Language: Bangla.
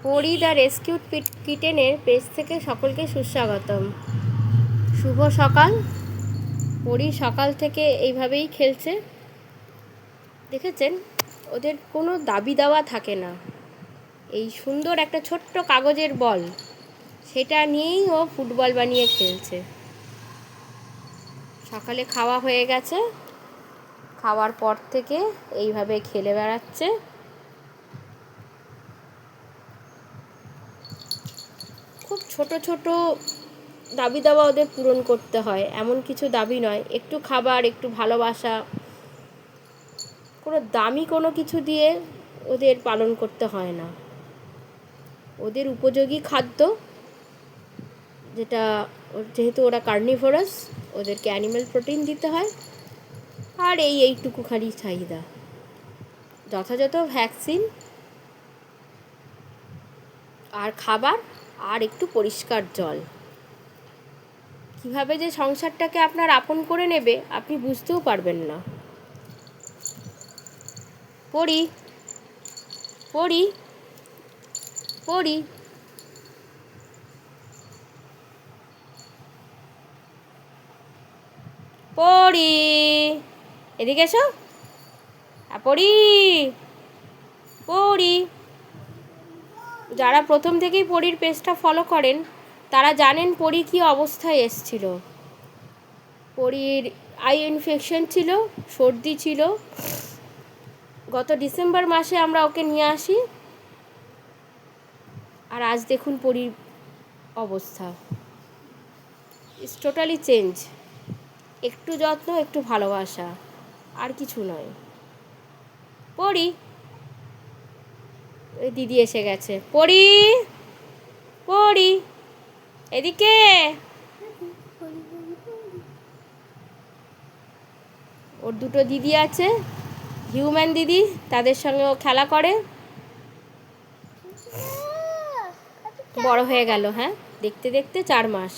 পরি দ্য রেস্কিউড কিটেনের পেজ থেকে সকলকে সুস্বাগতম। শুভ সকাল। পরি সকাল থেকে এইভাবেই খেলছে, দেখেছেন? ওদের কোনো দাবি দাওয়া থাকে না। এই সুন্দর একটা ছোট্ট কাগজের বল, সেটা নিয়েই ও ফুটবল বানিয়ে খেলছে। সকালে খাওয়া হয়ে গেছে, খাওয়ার পর থেকে এইভাবে খেলে বেড়াচ্ছে। খুব ছোট ছোট দাবি দাওয়া ওদের পূরণ করতে হয়, এমন কিছু দাবি নয়। একটু খাবার, একটু ভালোবাসা, কোনো দামি কোনো কিছু দিয়ে ওদের পালন করতে হয় না। ওদের উপযোগী খাদ্য, যেটা যেহেতু ওরা কার্নিভোরাস, ওদেরকে অ্যানিম্যাল প্রোটিন দিতে হয়। আর এইটুকু খালি চাহিদা, যথাযথ ভ্যাকসিন আর খাবার আর একটু পরিষ্কার জল। কীভাবে যে সংসারটাকে আপনার আপন করে নেবে আপনি বুঝতেও পারবেন না। পড়ি পড়ি পড়ি পড়ি, এদিকে এসো। পড়ি পড়ি। যারা প্রথম থেকেই পরির পেজটা ফলো করেন তারা জানেন পরি কী অবস্থায় এসছিল। পরির আই ইনফেকশন ছিল, সর্দি ছিল। গত ডিসেম্বর মাসে আমরা ওকে নিয়ে আসি, আর আজ দেখুন পরির অবস্থা। It's totally change. একটু যত্ন, একটু ভালোবাসা, আর কিছু নয়। পড়ি, ওই দিদি এসে গেছে। পড়ি পড়ি, এদিকে। ওর দুটো দিদি আছে, হিউম্যান দিদি, তাদের সঙ্গে ও খেলা করে। বড় হয়ে গেল, হ্যাঁ, দেখতে দেখতে 4 মাস।